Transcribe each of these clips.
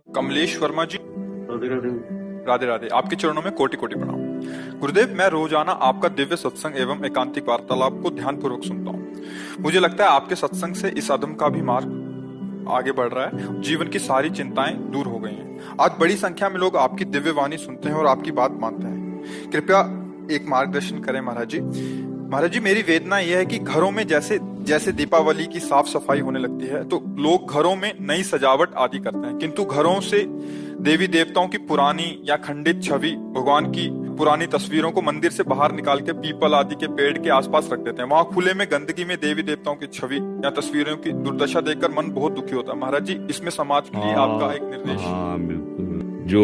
कमलेश वर्मा जी, राधे राधे। राधे राधे। आपके चरणों में कोटि कोटि प्रणाम। गुरुदेव, मैं रोजाना आपका दिव्य सत्संग एवं एकांतिक वार्तालाप को ध्यानपूर्वक सुनता हूँ। मुझे लगता है आपके सत्संग से इस अधम का भी मार्ग आगे बढ़ रहा है, जीवन की सारी चिंताएं दूर हो गई हैं। आज बड़ी संख्या में लोग आपकी दिव्य वाणी सुनते हैं और आपकी बात मानते हैं। कृपया एक मार्गदर्शन करें महाराज जी। महाराज जी, मेरी वेदना यह है कि घरों में जैसे जैसे दीपावली की साफ सफाई होने लगती है तो लोग घरों में नई सजावट आदि करते हैं, किंतु घरों से देवी देवताओं की पुरानी या खंडित छवि, भगवान की पुरानी तस्वीरों को मंदिर से बाहर निकाल के पीपल आदि के पेड़ के आसपास रख देते हैं। वहां खुले में गंदगी में देवी देवताओं की छवि या तस्वीरों की दुर्दशा देखकर मन बहुत दुखी होता है। महाराज जी, इसमें समाज के लिए आपका एक निर्देश। हाँ बिल्कुल। जो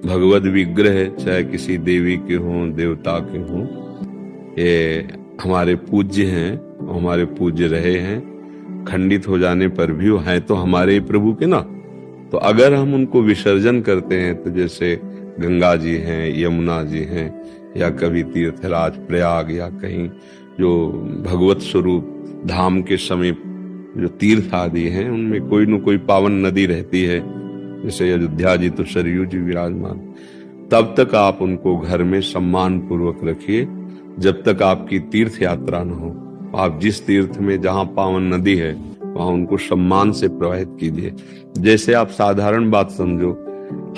भगवत विग्रह चाहे किसी देवी के हों, देवता के हों, ये हमारे पूज्य हैं, हमारे पूज्य रहे हैं। खंडित हो जाने पर भी वो हैं तो हमारे प्रभु के ना। तो अगर हम उनको विसर्जन करते हैं, तो जैसे गंगा जी हैं, यमुना जी हैं, या कभी तीर्थराज प्रयाग या कहीं जो भगवत स्वरूप धाम के समीप जो तीर्थ आदि हैं, उनमें कोई न कोई पावन नदी रहती है। जैसे अयोध्या जी तो सरयू जी विराजमान। तब तक आप उनको घर में सम्मान पूर्वक रखिए जब तक आपकी तीर्थ यात्रा न हो। आप जिस तीर्थ में जहां पावन नदी है वहां उनको सम्मान से प्रवाहित कीजिए। जैसे आप साधारण बात समझो,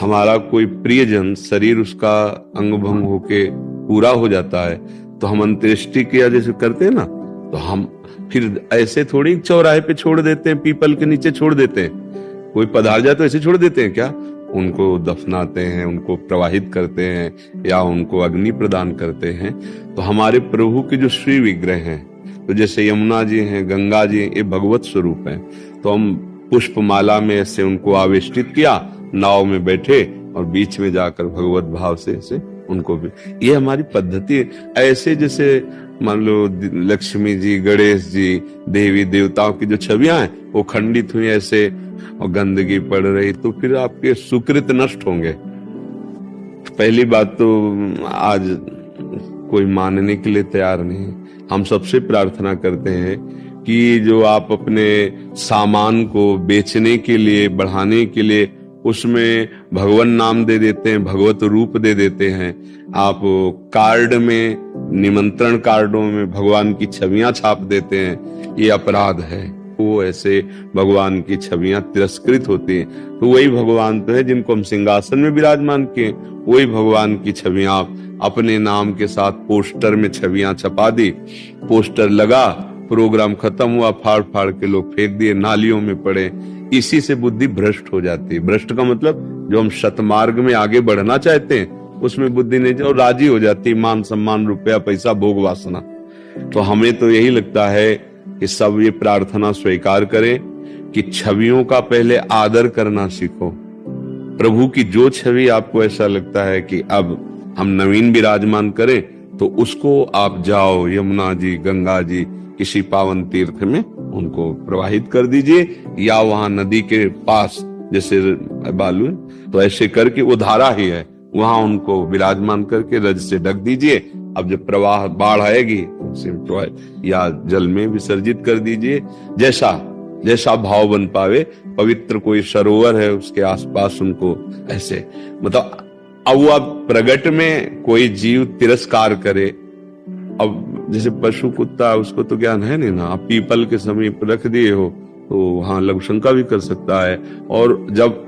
हमारा कोई प्रियजन शरीर उसका अंग भंग होके पूरा हो जाता है तो हम अंत्येष्टि क्रिया जैसे करते हैं ना, तो हम फिर ऐसे थोड़ी चौराहे पे छोड़ देते हैं, पीपल के नीचे छोड़ देते हैं। कोई पधार जाए तो ऐसे छोड़ देते हैं क्या? उनको दफनाते हैं, उनको प्रवाहित करते हैं या उनको अग्नि प्रदान करते हैं। तो हमारे प्रभु के जो श्री विग्रह हैं, तो जैसे यमुना जी हैं, गंगा जी हैं, ये भगवत स्वरूप हैं। तो हम पुष्पमाला में ऐसे उनको आवेष्टित किया, नाव में बैठे और बीच में जाकर भगवत भाव से ऐसे उनको भी, ये हमारी पद्धति है। ऐसे जैसे मान लो लक्ष्मी जी, गणेश जी, देवी देवताओं की जो छवियां हैं वो खंडित हुई ऐसे और गंदगी पड़ रही, तो फिर आपके सुकृत नष्ट होंगे। पहली बात तो आज कोई मानने के लिए तैयार नहीं। हम सबसे प्रार्थना करते हैं कि जो आप अपने सामान को बेचने के लिए, बढ़ाने के लिए उसमें भगवान नाम दे देते हैं, भगवत रूप दे देते हैं। आप कार्ड में, निमंत्रण कार्डों में भगवान की छवियां छाप देते हैं, ये अपराध है। वो ऐसे भगवान की छवियां तिरस्कृत होती हैं। तो वही भगवान तो है जिनको हम सिंहासन में विराजमान किए, वही भगवान की छवियां अपने नाम के साथ पोस्टर में छवियां छपा दी। पोस्टर लगा, प्रोग्राम खत्म हुआ, फाड़ फाड़ के लोग फेंक दिए, नालियों में पड़े। इसी से बुद्धि भ्रष्ट हो जाती है। भ्रष्ट का मतलब जो हम सतमार्ग में आगे बढ़ना चाहते हैं उसमें बुद्धि नहीं, और राजी हो जाती है मान सम्मान, रुपया, पैसा, भोग वासना। तो हमें तो यही लगता है कि सब ये प्रार्थना स्वीकार करें कि छवियों का पहले आदर करना सीखो। प्रभु की जो छवि आपको ऐसा लगता है कि अब हम नवीन विराजमान करें, तो उसको आप जाओ यमुना जी, गंगा जी, किसी पावन तीर्थ में उनको प्रवाहित कर दीजिए, या वहां नदी के पास जैसे बालू, तो ऐसे करके वो धारा ही है, वहां उनको विराजमान करके रज से ढक दीजिए। अब जब प्रवाह बाढ़ आएगी या जल में विसर्जित कर दीजिए, जैसा जैसा भाव बन पावे। पवित्र कोई सरोवर है उसके आसपास उनको ऐसे, मतलब अब वो अब प्रगट में कोई जीव तिरस्कार करे, अब जैसे पशु कुत्ता उसको तो ज्ञान है नहीं ना, आप पीपल के समीप रख दिए हो तो वहां लघु शंका भी कर सकता है। और जब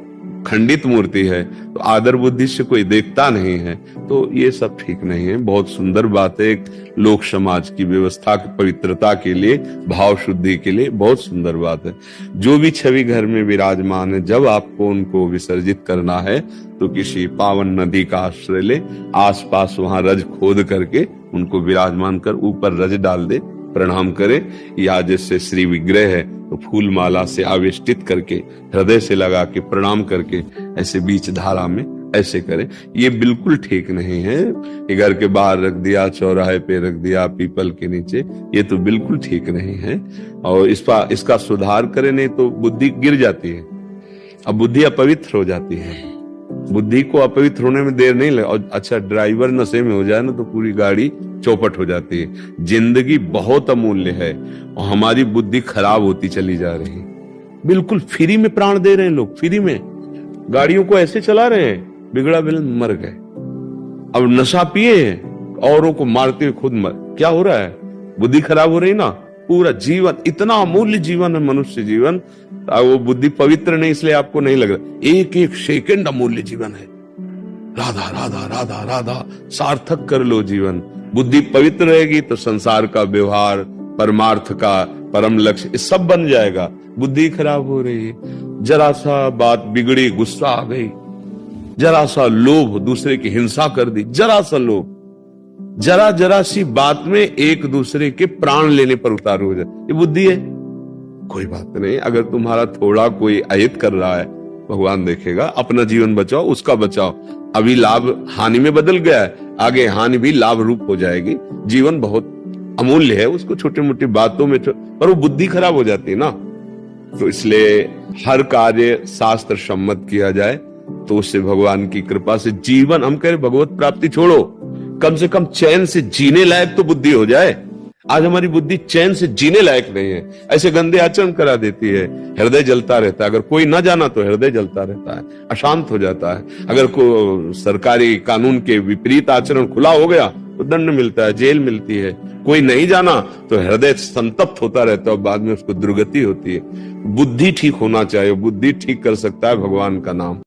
खंडित मूर्ति है तो आदर बुद्धि से कोई देखता नहीं है, तो ये सब ठीक नहीं है। बहुत सुंदर बात है, एक लोक समाज की व्यवस्था की पवित्रता के लिए, भाव शुद्धि के लिए बहुत सुंदर बात है। जो भी छवि घर में विराजमान है, जब आपको उनको विसर्जित करना है तो किसी पावन नदी का आश्रय ले, आसपास वहां रज खोद करके उनको विराजमान कर ऊपर रज डाल दे, प्रणाम करे। या जैसे श्री विग्रह है तो फूल माला से आवेष्टित करके हृदय से लगा के प्रणाम करके ऐसे बीच धारा में ऐसे करें। ये बिल्कुल ठीक नहीं है कि घर के बाहर रख दिया, चौराहे पे रख दिया, पीपल के नीचे, ये तो बिल्कुल ठीक नहीं है। और इसका सुधार करें, नहीं तो बुद्धि गिर जाती है। अब बुद्धि अपवित्र हो जाती है। बुद्धि को अपवित्र होने में देर नहीं लगे। और अच्छा, ड्राइवर नशे में हो जाए ना तो पूरी गाड़ी चौपट हो जाती है। जिंदगी बहुत अमूल्य है और हमारी बुद्धि खराब होती चली जा रही है। बिल्कुल फ्री में प्राण दे रहे हैं लोग, फ्री में। गाड़ियों को ऐसे चला रहे हैं, बिगड़ा बिल मर गए। अब नशा पिए हैं, औरों को मारते हुए खुद मर, क्या हो रहा है? बुद्धि खराब हो रही ना। पूरा जीवन, इतना अमूल्य जीवन है मनुष्य जीवन, वो बुद्धि पवित्र नहीं इसलिए आपको नहीं लग रहा। एक एक सेकंड अमूल्य जीवन है। राधा राधा राधा राधा सार्थक कर लो जीवन। बुद्धि पवित्र रहेगी तो संसार का व्यवहार, परमार्थ का परम लक्ष्य सब बन जाएगा। बुद्धि खराब हो रही है, जरा सा बात बिगड़ी, गुस्सा आ गई, जरा सा लोभ, दूसरे की हिंसा कर दी, जरा सा लोभ, जरा जरा सी बात में एक दूसरे के प्राण लेने पर उतारू हो जाए, ये बुद्धि है। कोई बात नहीं, अगर तुम्हारा थोड़ा कोई अहित कर रहा है, भगवान देखेगा, अपना जीवन बचाओ, उसका बचाओ। अभी लाभ हानि में बदल गया है, आगे हानि भी लाभ रूप हो जाएगी। जीवन बहुत अमूल्य है, उसको छोटी मोटी बातों में पर वो बुद्धि खराब हो जाती है ना। तो इसलिए हर कार्य शास्त्र सम्मत किया जाए तो उससे भगवान की कृपा से जीवन, हम कह रहे भगवत प्राप्ति छोड़ो, कम से कम चैन से जीने लायक तो बुद्धि हो जाए। आज हमारी बुद्धि चैन से जीने लायक नहीं है, ऐसे गंदे आचरण करा देती है, हृदय जलता रहता है। अगर कोई ना जाना तो हृदय जलता रहता है, अशांत हो जाता है। अगर को सरकारी कानून के विपरीत आचरण खुला हो गया तो दंड मिलता है, जेल मिलती है। कोई नहीं जाना तो हृदय संतप्त होता रहता है और बाद में उसको दुर्गति होती है। बुद्धि ठीक होना चाहिए, बुद्धि ठीक कर सकता है भगवान का नाम।